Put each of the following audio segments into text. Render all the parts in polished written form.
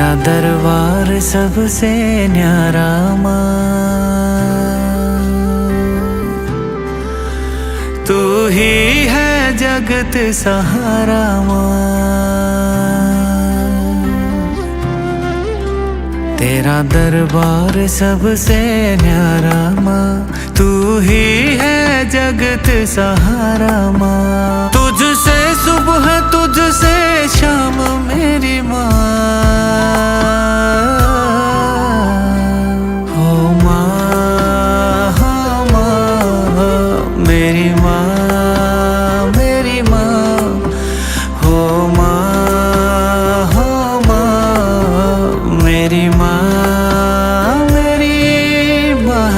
तेरा दरबार सबसे न्यारा माँ, तू ही है जगत सहारा माँ। तेरा दरबार सबसे न्यारा माँ, तू ही है जगत सहारा माँ। तुझसे सुबह तुझसे शाम मेरी माँ, हो माँ, हो माँ मेरी माँ, मेरी माँ, हो माँ, हो माँ मेरी माँ, मेरी माँ।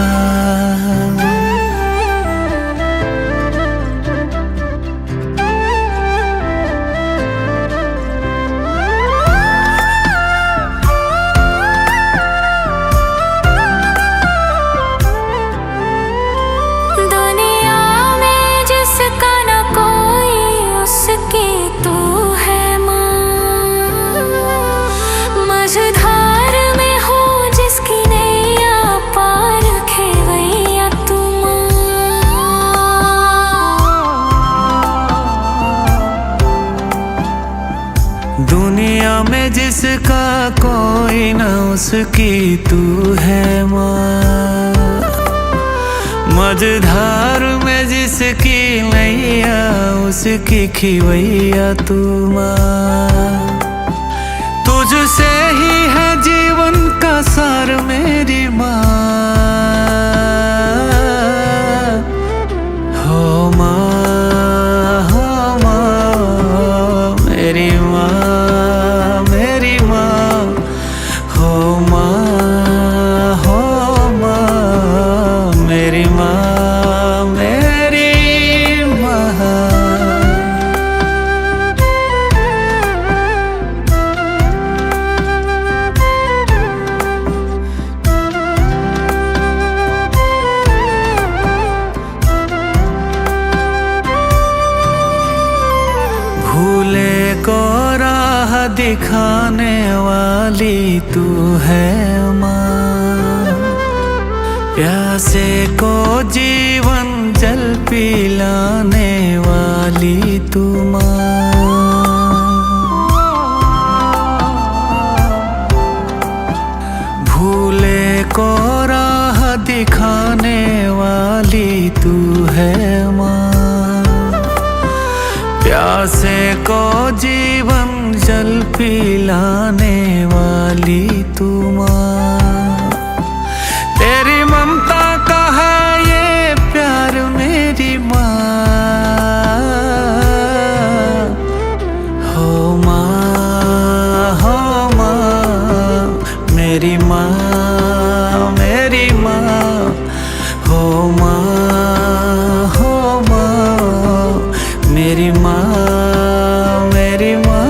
दुनिया में जिसका कोई न उसकी तू है माँ, मझधार में जिसकी नैया उसकी खिवैया तू माँ। तुझसे ही है जीवन का सार मेरी माँ, हो माँ, हो माँ मेरी माँ, मेरी माँ, हो माँ, हो माँ मेरी माँ, मेरी माँ। भूले को राह दिखाने वाली तू है माँ, प्यासे को जीवन जल पिलाने वाली तू माँ। भूले को राह दिखाने वाली तू है माँ, प्यासे को जीवन जल पिलाने वाली तू माँ। तेरी ममता का है ये प्यार मेरी माँ, हो माँ, हो माँ मेरी माँ, मेरी माँ, हो माँ, हो माँ मेरी माँ, मेरी माँ।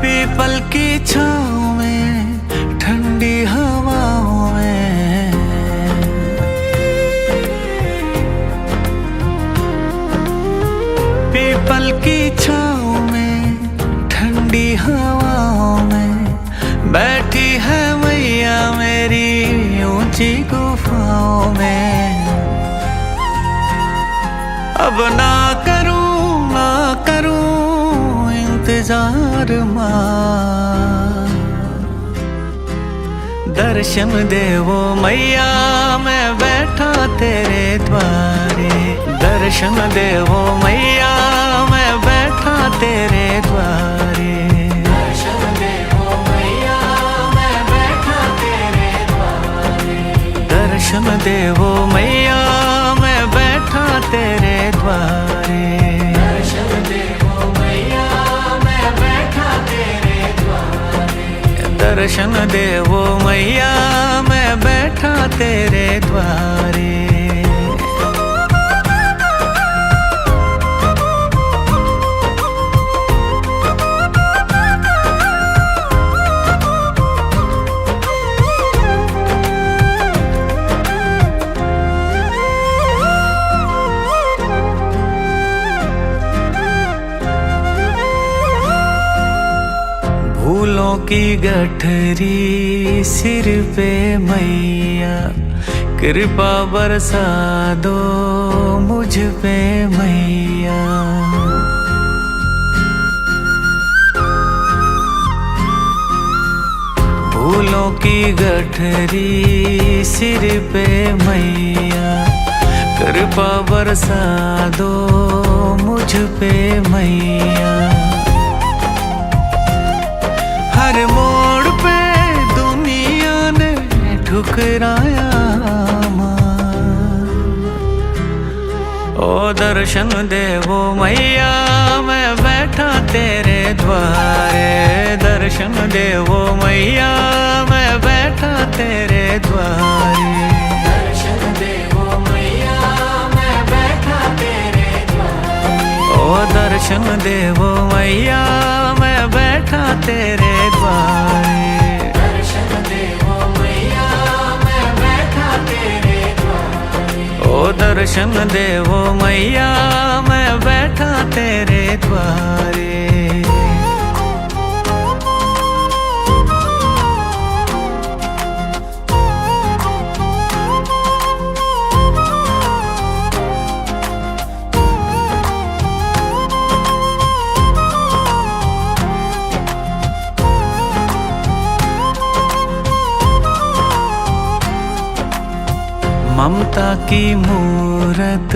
पीपल की छाँव में ठंडी हवाओं में, पीपल की छाँव में ठंडी हवाओं में बैठी है मैया मेरी ऊंची गुफाओं में। अब ना करूं इंतजार माँ, दर्शन दे वो मैया मैं बैठा तेरे द्वारे। दर्शन दे वो मैया मैं बैठा तेरे द्वारे। दर्शन दे वो मैया मैं बैठा देवो मैया मैं बैठा तेरे द्वारे। दर्शन देवो मैया मैं बैठा तेरे द्वारे। दर्शन देवो मैया मैं बैठा तेरे द्वारे। फूलों की गठरी सिर पे मैया, कृपा बरसा दो मुझ पे मैया। फूलों की गठरी सिर पे मैया, कृपा बरसा दो मुझ पे मैया। हर मोड़ पे दुनिया ने ठुकराया ओ दर्शन देवो मैया मैं बैठा तेरे द्वारे। दर्शन देवो मैया मैं बैठा तेरे द्वारे। दर्शन देवो मैया मैं बैठा तेरे द्वारे। ओ दर्शन देवो मैया मैं बैठा तेरे द्वारे। दर्शन देवो मैया मैं बैठा तेरे द्वारे। ओ दर्शन देवो मैया मैं बैठा तेरे द्वारे। ममता की मूरत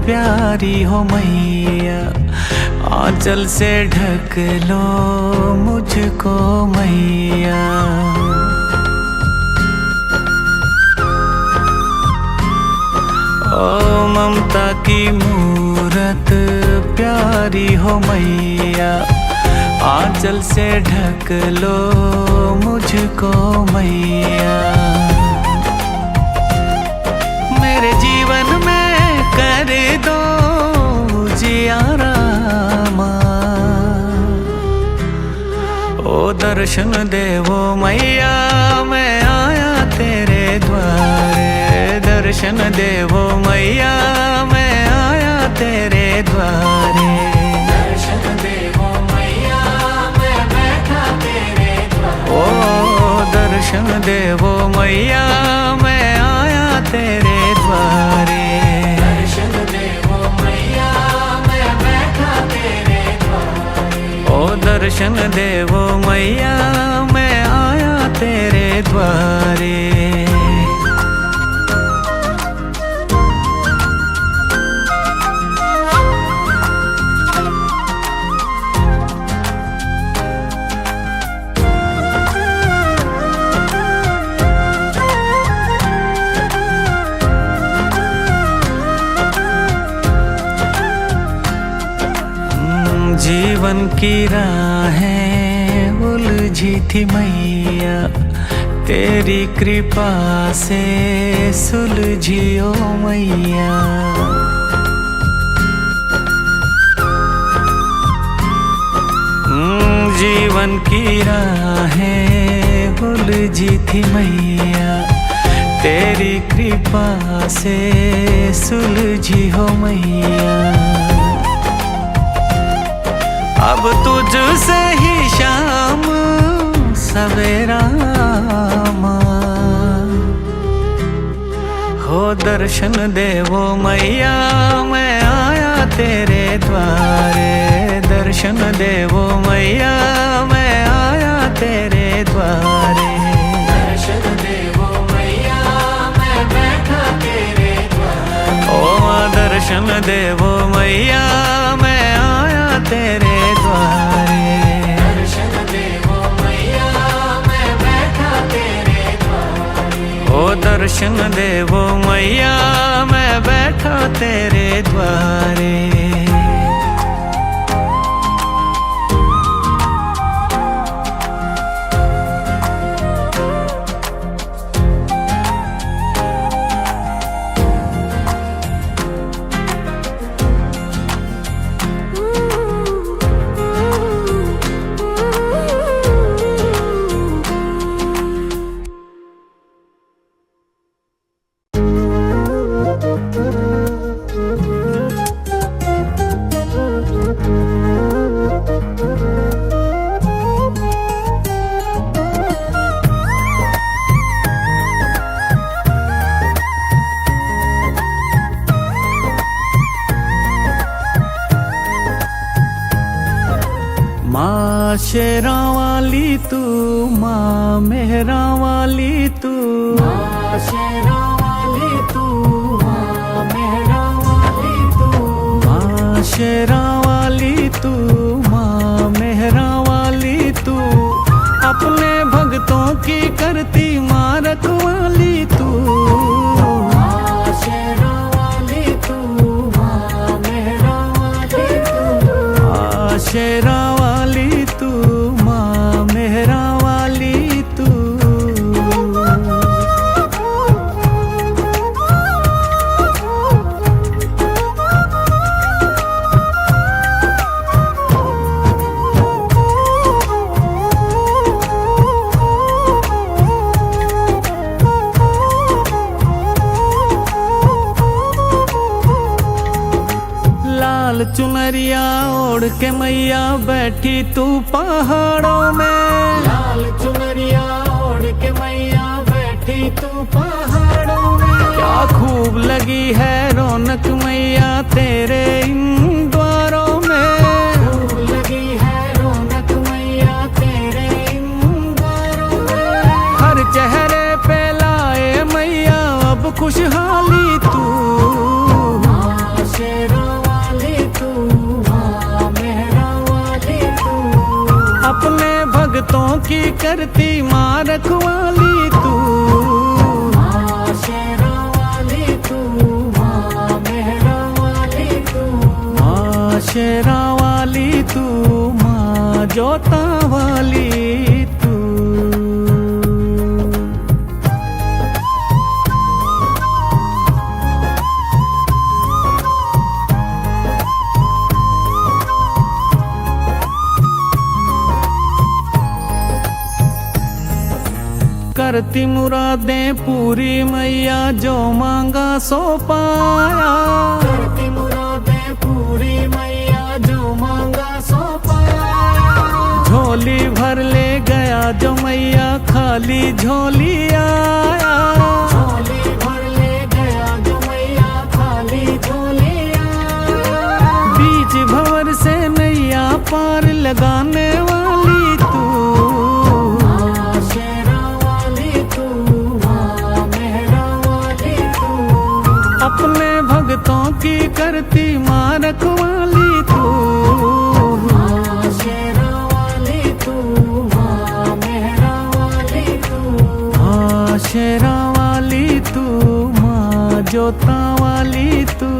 प्यारी हो मैया, आंचल से ढक लो मुझको मैया। ओ ममता की मूरत प्यारी हो मैया, आंचल से ढक लो मुझको मैया। मेरे जीवन में कर दो जियारा ओ दर्शन देवो मैया मैं आया तेरे द्वारे। दर्शन देवो मैया मैं आया तेरे द्वारे। दर्शन देवो मैया मैं बैठा तेरे द्वारे। ओ दर्शन देवो मैया मैं आया तेरे द्वारे। दर्शन देवो मैया मैं बैठा तेरे द्वारे। ओ दर्शन देवो मैया मैं आया तेरे द्वारे। जीवन की राहें उलझी थी मैया, तेरी कृपा से सुलझी ओ मैया। जीवन की राहें उलझी थी मैया, तेरी कृपा से सुलझी हो मैया। अब तुझसे ही शाम सवेरा हो दर्शन देवो मैया मैं आया तेरे द्वारे। दर्शन देवो मैया मैं आया तेरे द्वारे। दर्शन देवो मैया मैं बैठा तेरे द्वारे। ओ दर्शन देवो मैया मैं आया तेरे द्वारे। दर्शन देवो मैया मैं बैठा तेरे द्वारे। ओ दर्शन दर्शन दे वो मैया मैं बैठा तेरे द्वारे। माँ शेरा वाली तू, माँ मेहरा वाली तू, माँ शेरा वाली तू, माँ मेहरा वाली तू, माँ शेरा वाली तू, माँ मेहरा वाली तू, अपने भक्तों की करती माँ रखवाली तू। माँ शेरा वाली तू, माँ मेहरा वाली तू, माँ शेरा वाली तू, माँ मेहरा वाली तू। लाल चुनरिया ओढ़ के मैया बैठी तू पहाड़ों में, लाल चुनरिया ओढ़ के मैया बैठी तू पहाड़ों में। क्या खूब लगी है रौनक मैया तेरे इन द्वारों में। खूब लगी है रौनक मैया तेरे इन द्वारों में। हर चेहरे पे लाए मैया अब खुशहाली तू। माँ शेरा वाली तू, माँ मेहरा वाली तू, अपने भक्तों की करती माँ रखवाली तू। माँ शेरा वाली तू, माँ मेहरा वाली तू, माँ शेरा वाली तू, माँ जोता वाली तू। करती मुरादें पूरी मैया जो मांगा सो पाया। करती मुरादें पूरी मैया जो मांगा सो पाया। झोली भर ले गया जो मैया खाली झोली आया। झोली भर ले गया जो मैया खाली झोली आया। बीच भंवर से नैया पार लगाने वाली तू। माँ शेरा वाली तू, माँ मेहरा वाली तू, अपने भक्तों की करती माँ रखवाली तू। माँ शेरा वाली तू, माँ मेहरा वाली तू, माँ शेरा वाली तू, माँ जोता वाली तू।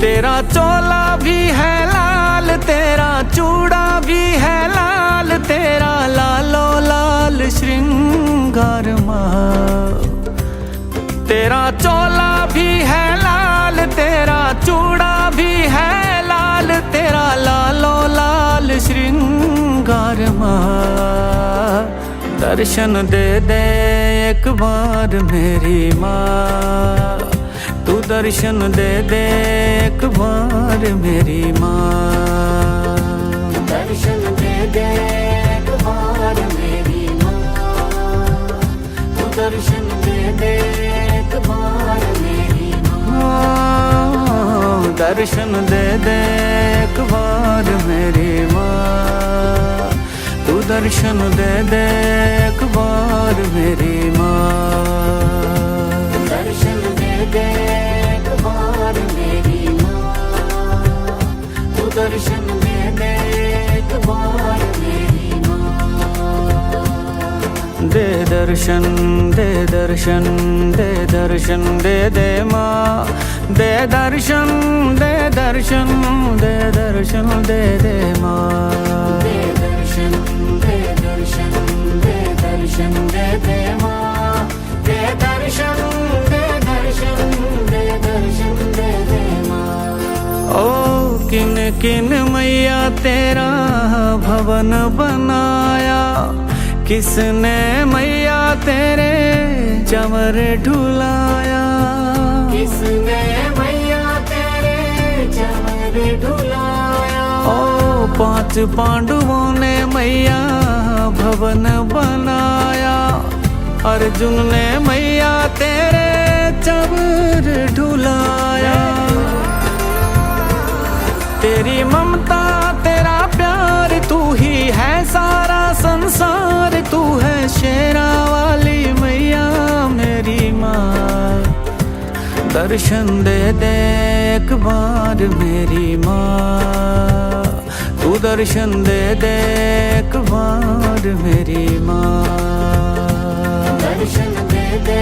तेरा चोला भी है लाल, तेरा चूड़ा भी है लाल, तेरा लालो लाल श्रृंगार माँ। तेरा चोला भी है लाल, तेरा चूड़ा भी है लाल, तेरा लालो लाल श्रृंगार माँ। दर्शन दे दे एक बार मेरी माँ, तू दर्शन दे दे एक बार मेरी माँ। दर्शन दे दे एक बार मेरी माँ, तू दर्शन दे दे दर्शन दे दे एक बार मेरी माँ, तू दर्शन दे दे एक बार मेरी माँ। दर्शन दे दे एक बार मेरी माँ, तू दर्शन दे दे एक बार मेरी माँ। दे दर्शन दे दर्शन दे दर्शन दे दे माँ, दे दर्शन दे दर्शन दे दर्शन दे दे माँ। दे दर्शन दे दर्शन दे दर्शन दे दे माँ, दे दर्शन दे दर्शन दे दर्शन दे दे माँ। ओ किन किन मैया तेरा भवन बनाया, किसने मैया तेरे चमर ढुलाया, किसने मैया तेरे चमर ढुलाया। ओ पांच पांडवों ने मैया भवन बनाया, अर्जुन ने मैया तेरे चमर ढुलाया। तेरी ममता तेरा प्यार तू ही है सारा संसार, तू है शेरा वाली मैया मेरी माँ। दर्शन दे दे एक बार मेरी माँ, तू दर्शन दे दे एक बार मेरी माँ। दर्शन दे दे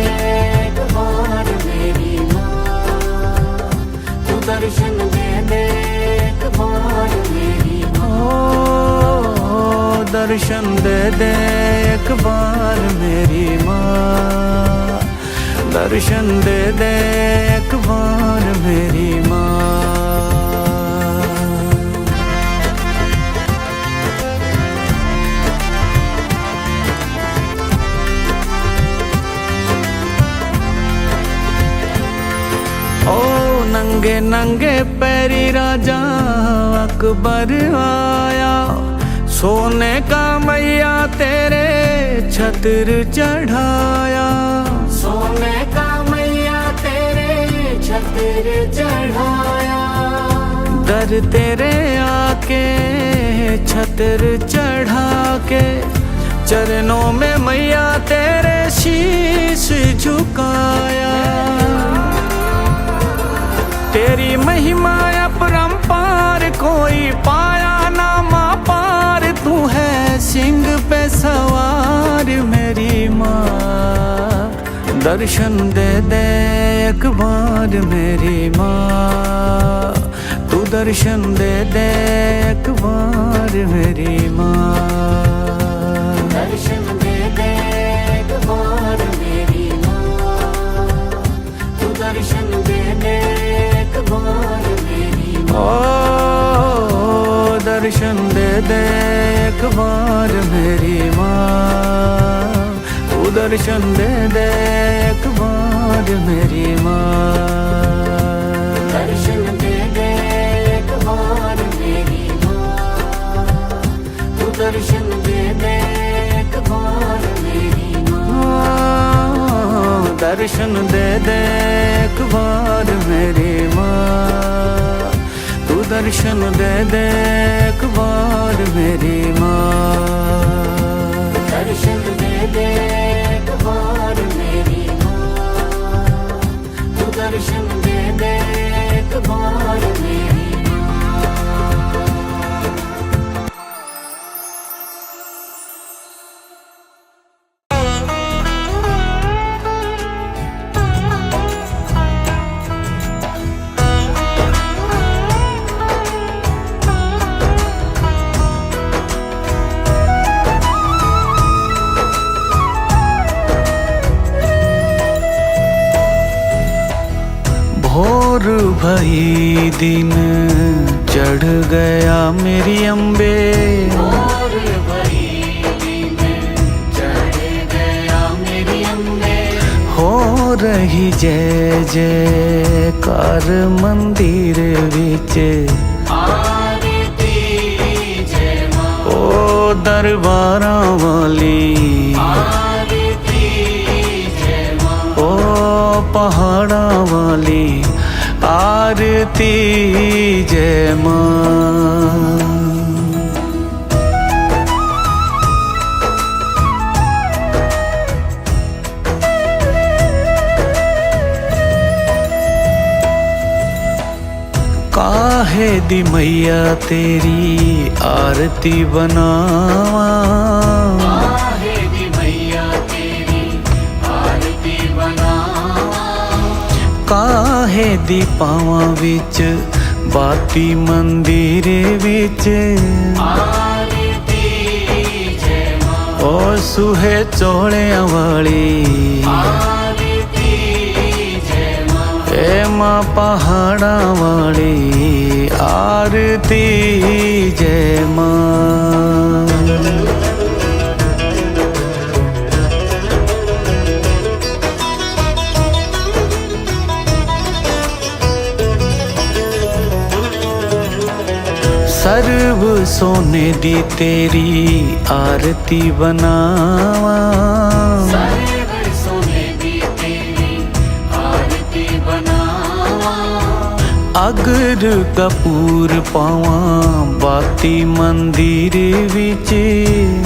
एक बार मेरी माँ, तू दर्शन दे दे एक बार मेरी माँ। दर्शन दे दे एक बार मेरी माँ, दर्शन दे दे एक बार मेरी माँ। ओ नंगे नंगे पैरी राजा अकबर आया, सोने का मैया तेरे छत्र चढ़ाया, सोने का मैया तेरे छत्र चढ़ाया। दर तेरे आके छत्र चढ़ा के, चरणों में मैया तेरे शीश झुकाया। तेरी महिमा अपरंपार कोई पाया ना माँ पार, तू है सिंह पे सवार मेरी माँ। दर्शन दे दे एक बार मेरी माँ, तू दर्शन दे दे एक बार मेरी माँ। दर्शन दे दे एक बार मेरी माँ, तू दर्शन दे दे एक बार मेरी माँ। ओ दर्शन दे दे एक बार मेरी माँ, तू दर्शन दे दे एक बार मेरी माँ। दर्शन दे दे एक बार मेरी माँ, तू दर्शन दे दे एक बार मेरी माँ। दर्शन दे दे एक बार मेरी माँ, तू दर्शन दे दे एक बार मेरी माँ। दर्शन दे दे एक बार मेरी माँ, तू दर्शन दे दे एक बार मेरी माँ। भोर भई दिन चढ़ गया मेरी अम्बे, और भई दिन चढ़ गया मेरी अम्बे। हो रही जय जयकार मंदिर विच, आरती जय माँ। ओ दरबारां वाली, आरती जय माँ। ओ पहाड़ां वाली, आरती आरती जय माँ। काहे दी मैया तेरी आरती बनावा, काहे दी मैया तेरी आरती बनावा, काहे दी पावां विच बाती मंदिर विच, आरती जय माँ। ओ सुहे चोलियां वाली आरती जय माँ। ए माँ पहाड़ा वाली आरती जय माँ। सर्व सोने दी तेरी आरती बनावा, सर्व सोने दी तेरी आरती बनावा, अगर कपूर पावा बाती मंदिर विच,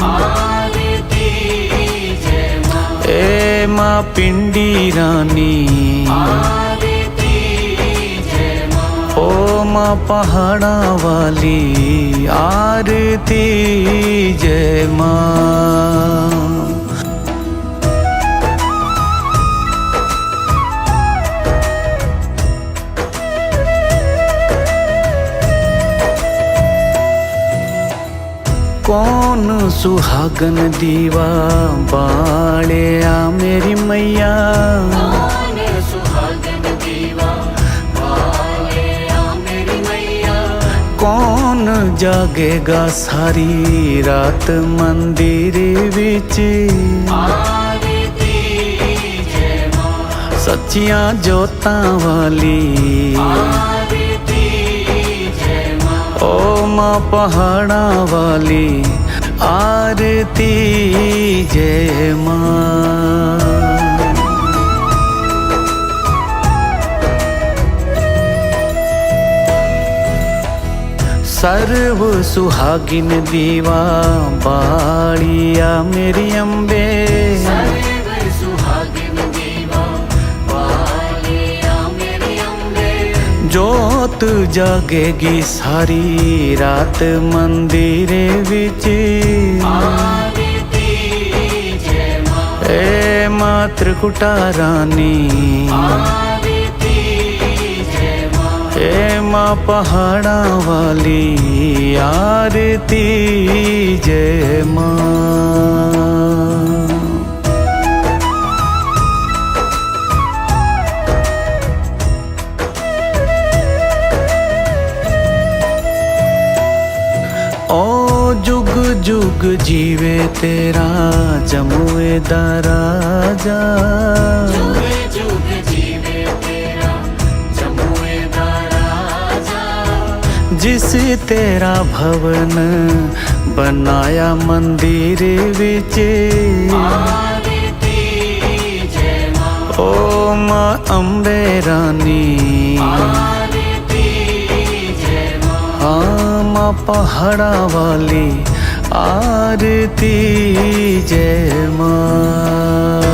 आरती जय माँ। ए माँ पिंडी रानी, आरती जय माँ। ओ माँ पहाड़ा वाली आरती जय माँ। कौन सुहागन दीवा बाले आ मेरी मैया, कौन सुहागन दीवा बाले आ मेरी मैया, कौन जागेगा सारी रात मंदिर विच, आरती जय माँ। सच्चियां जोतां वाली आरती जय माँ। ओ माँ पहाड़ा वाली आरती जय माँ। सर्व सुहागिन दीवा बालिया मेरी अम्बे, सर्व सुहागिन दीवा बाले आ मेरी अम्बे, जोत जागेगी सारी रात मंदिर विच, आरती जय माँ। ए माँ त्रिकुटा रानी, आरती जय माँ। ए माँ पहाड़ा वाली आरती जय माँ। ओ जुग जुग जीवे तेरा जमुए दा राजा, जुग जुग जीवे तेरा जमुए दा राजा, जिस तेरा भवन बनाया मंदिर विच, आरती जय माँ। ओ माँ अम्बे रानी, आरती जय माँ। हाँ माँ पहाड़ा वाली आरती जय माँ।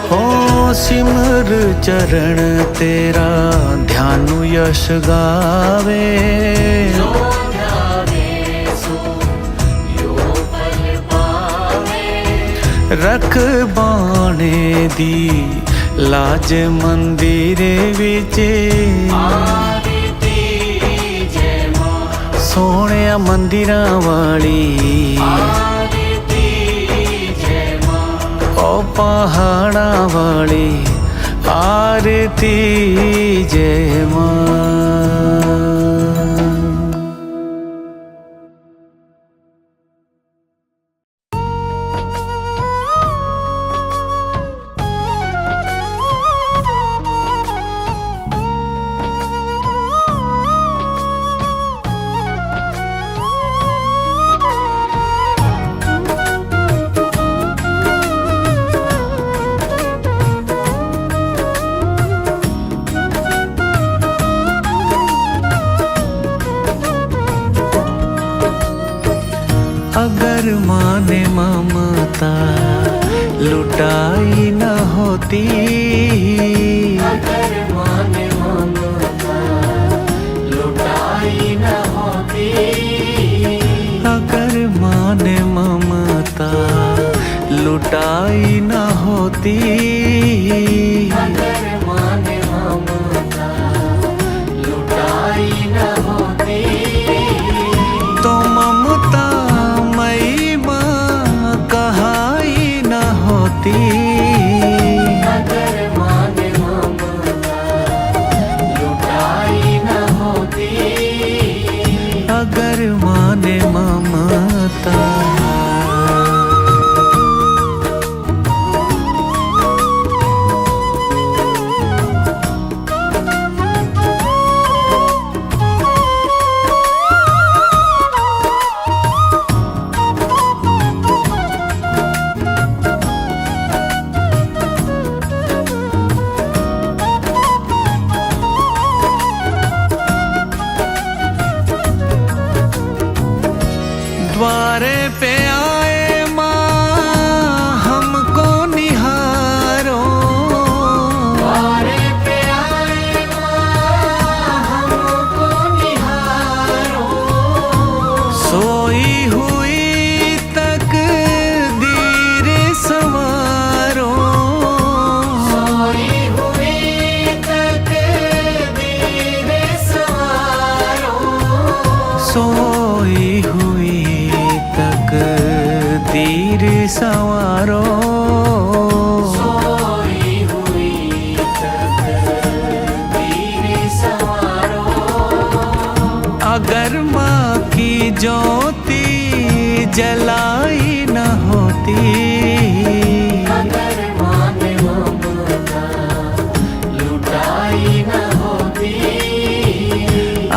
हो सिमर चरण तेरा ध्यानु यश गावे, जो ध्यावे सो यो फल पावे, रख बाणे दी लाज मंदिर विच, आरती जय माँ। सोहणिया मंदिरां वाली आरती जय माँ। ओ पहाड़ा वाली आरती जय माँ। अगर माँ ने ममता लुटाई न होती, अगर माँ ने ममता लुटाई न होती, अगर माँ ने ममता लुटाई न होती, अगर माँ ने ममता लुटाई न होती, तो ममता मई माँ कहाई न होती। अगर माँ ने ममता लुटाई न होती, अगर माँ ने ममता द्वारे पे आए माँ हमको निहारो, द्वारे पे आए माँ हमको निहारो, सोई हुई तकदीर संवारो, सोई हुई तकदीर संवारो, सोई हुई तकदीर संवारो, सोई हुई तकदीर संवारो, अगर माँ की ज्योति जलाई न होती, अगर माँ ने ममता लुटाई न होती,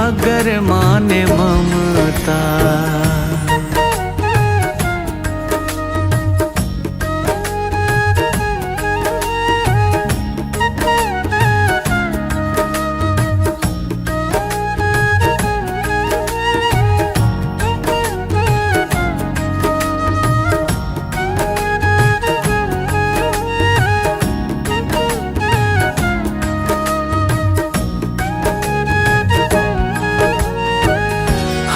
अगर माँ ने ममता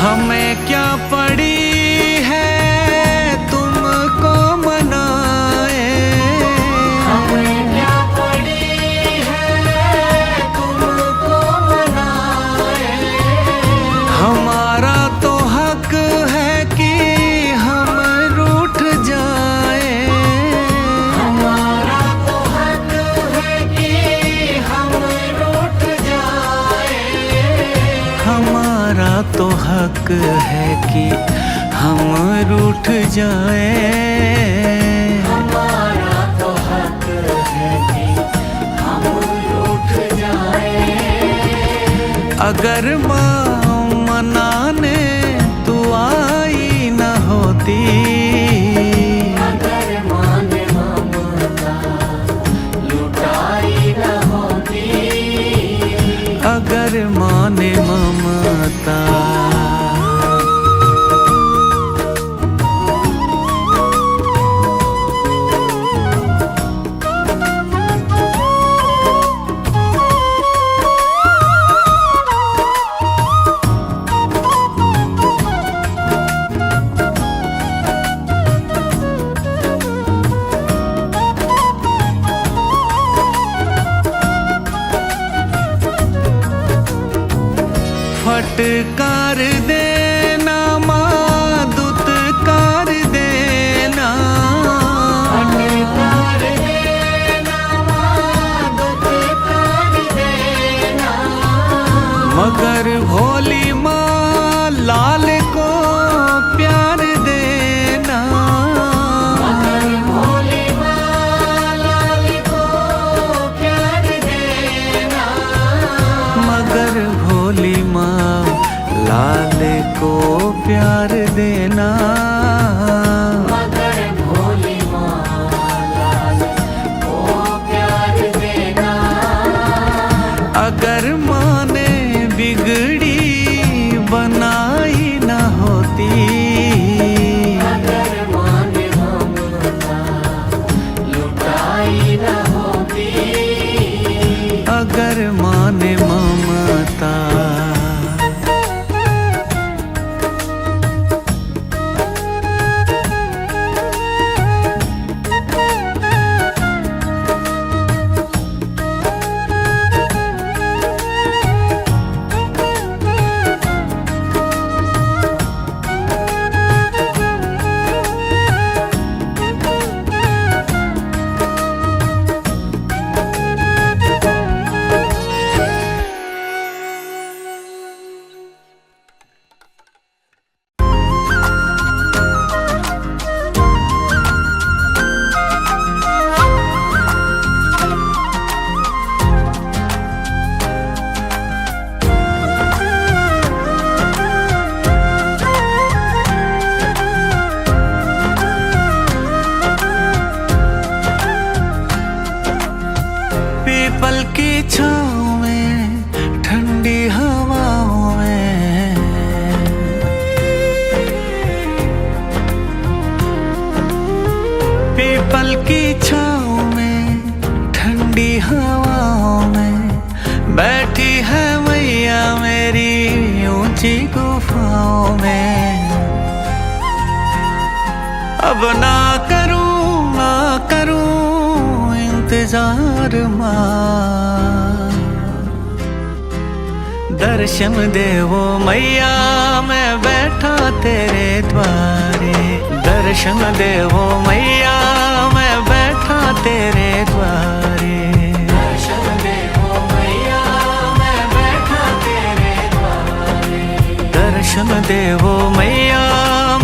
हमें क्या पड़ी है तुमको मनाए, हमें क्या पड़ी है तुमको मनाए, हमारा तो हक है कि हम रूठ जाए, हमारा तो हक है कि हम रूठ जाए, हमारा तो हक है कि हम रूठ जाए, हमारा तो हक है कि हम रूठ जाए, अगर माँ मनाने तू आई न होती, अगर माँ ने ममता लुटाई न होती, अगर माँ ने ममता फटकार देना माँ दुत्कार देना, फटकार देना माँ दुत्कार देना, मगर भोली माँ लाल को प्यार देना, मगर भोली माँ लाल को प्यार देना, मगर भोली माँ लाल को प्यार देना, मगर भोली माँ लाल को प्यार देना, अगर माँ ने बिगड़ी बनाई न होती, अगर छाँव में, ठंडी हवाओं में, पीपल की छाँव में, ठंडी हवाओं में बैठी है मैया मेरी ऊंची गुफाओं में। अब ना करूं इंतजार माँ, दर्शन दे वो मैया मैं बैठा तेरे द्वारे। दर्शन दे वो मैया मैं बैठा तेरे द्वारे। दर्शन दे वो मैया मैं बैठा तेरे द्वारे। दर्शन दे वो मैया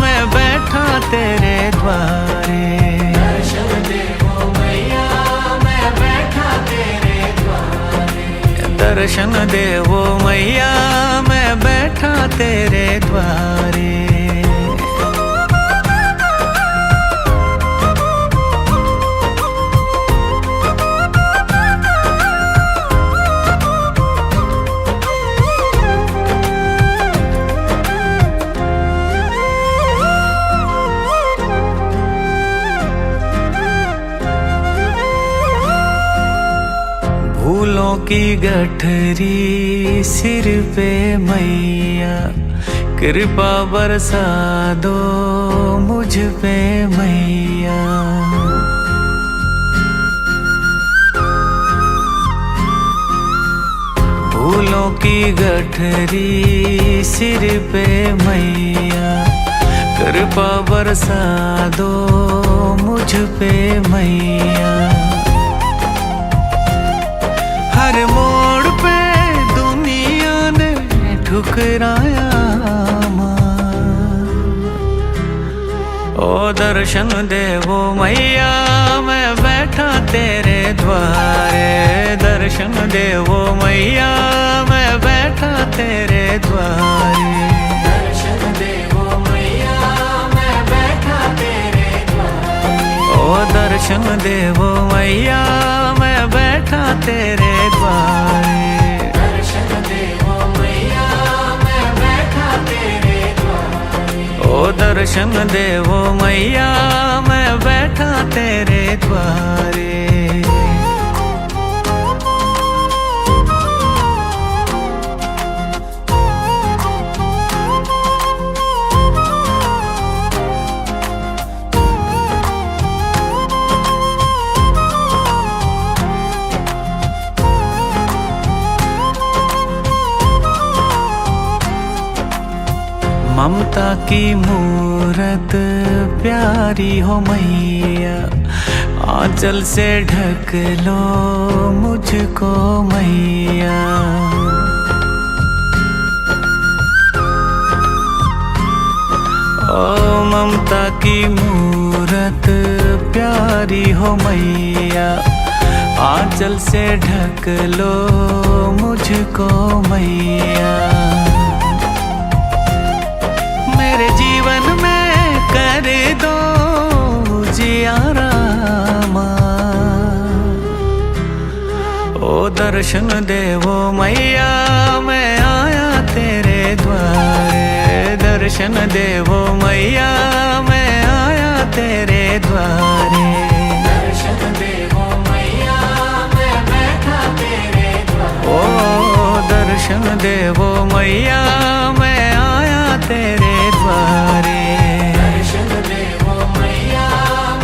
मैं बैठा तेरे द्वारे। दर्शन दे वो मैया मैं बैठा तेरे द्वारे। दर्शन दे वो मैया मैं बैठा तेरे द्वारे। फूलों की गठरी सिर पे मैया, कृपा बरसा दो मुझ पे मैया। फूलों की गठरी सिर पे मैया, कृपा बरसा दो मुझ पे मैया। हर मोड़ पे दुनिया ने ठुकराया माँ, ओ दर्शन दे वो मैया मैं बैठा तेरे द्वारे। दर्शन दे वो मैया मैं बैठा तेरे द्वारे। दर्शन दे वो मैया मैं बैठा तेरे द्वारे। ओ दर्शन दे वो मैया मैं बैठा तेरे द्वारे। दर्शन दे वो मैया मैं बैठा तेरे द्वारे। ओ दर्शन दे वो मैया मैं बैठा तेरे द्वारे। ममता की मूरत प्यारी हो मैया, आंचल से ढक लो मुझको मैया। ओ ममता की मूरत प्यारी हो मैया, आंचल से ढक लो मुझको मैया। मेरे जीवन में कर दो जियारा माँ, ओ दर्शन दे वो मैया मैं आया तेरे द्वारे। दर्शन दे वो मैया मैं आया तेरे द्वारे। दर्शन दे वो मैया मैं बैठा तेरे द्वारे। ओ दर्शन दे वो मैया मैं आया तेरे द्वारे। दर्शन दे वो मैया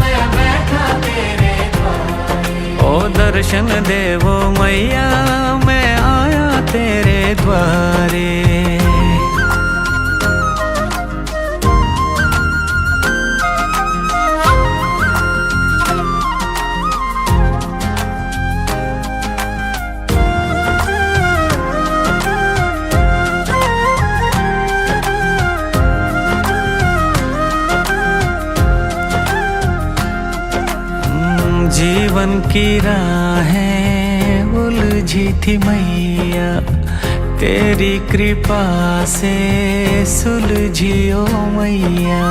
मैं बैठा तेरे द्वारे। ओ दर्शन दे वो मैया मैं आया तेरे द्वारे। जीवन की राहें उलझी थी मैया, तेरी कृपा से सुलझियो मैया।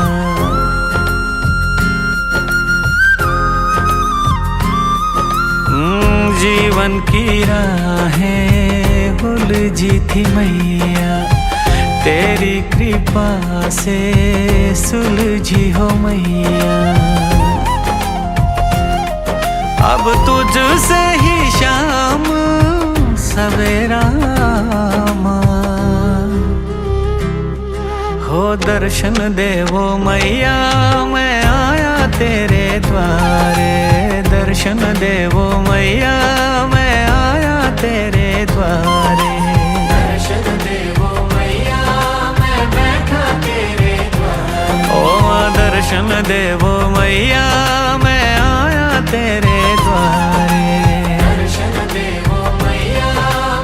जीवन की राहें उलझी थी मैया, तेरी कृपा से सुलझी हो मैया। अब तुझसे ही शाम सवेरा हो दर्शन देवो मैया, मैं आया तेरे द्वारे। दर्शन देवो मैया, मैं आया तेरे द्वारे। दर्शन देवो मैया, मैं बैठा तेरे द्वारे। ओ दर्शन देवो मैया, मैं आया तेरे द्वारे। दर्शन देवो मैया,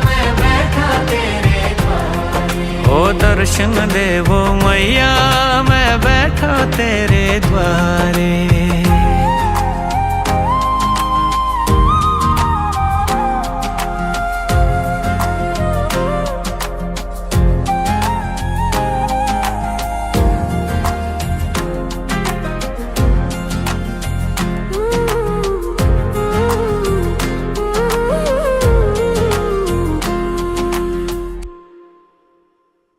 मैं बैठा तेरे द्वारे। ओ दर्शन देवो मैया, मैं बैठा तेरे द्वारे।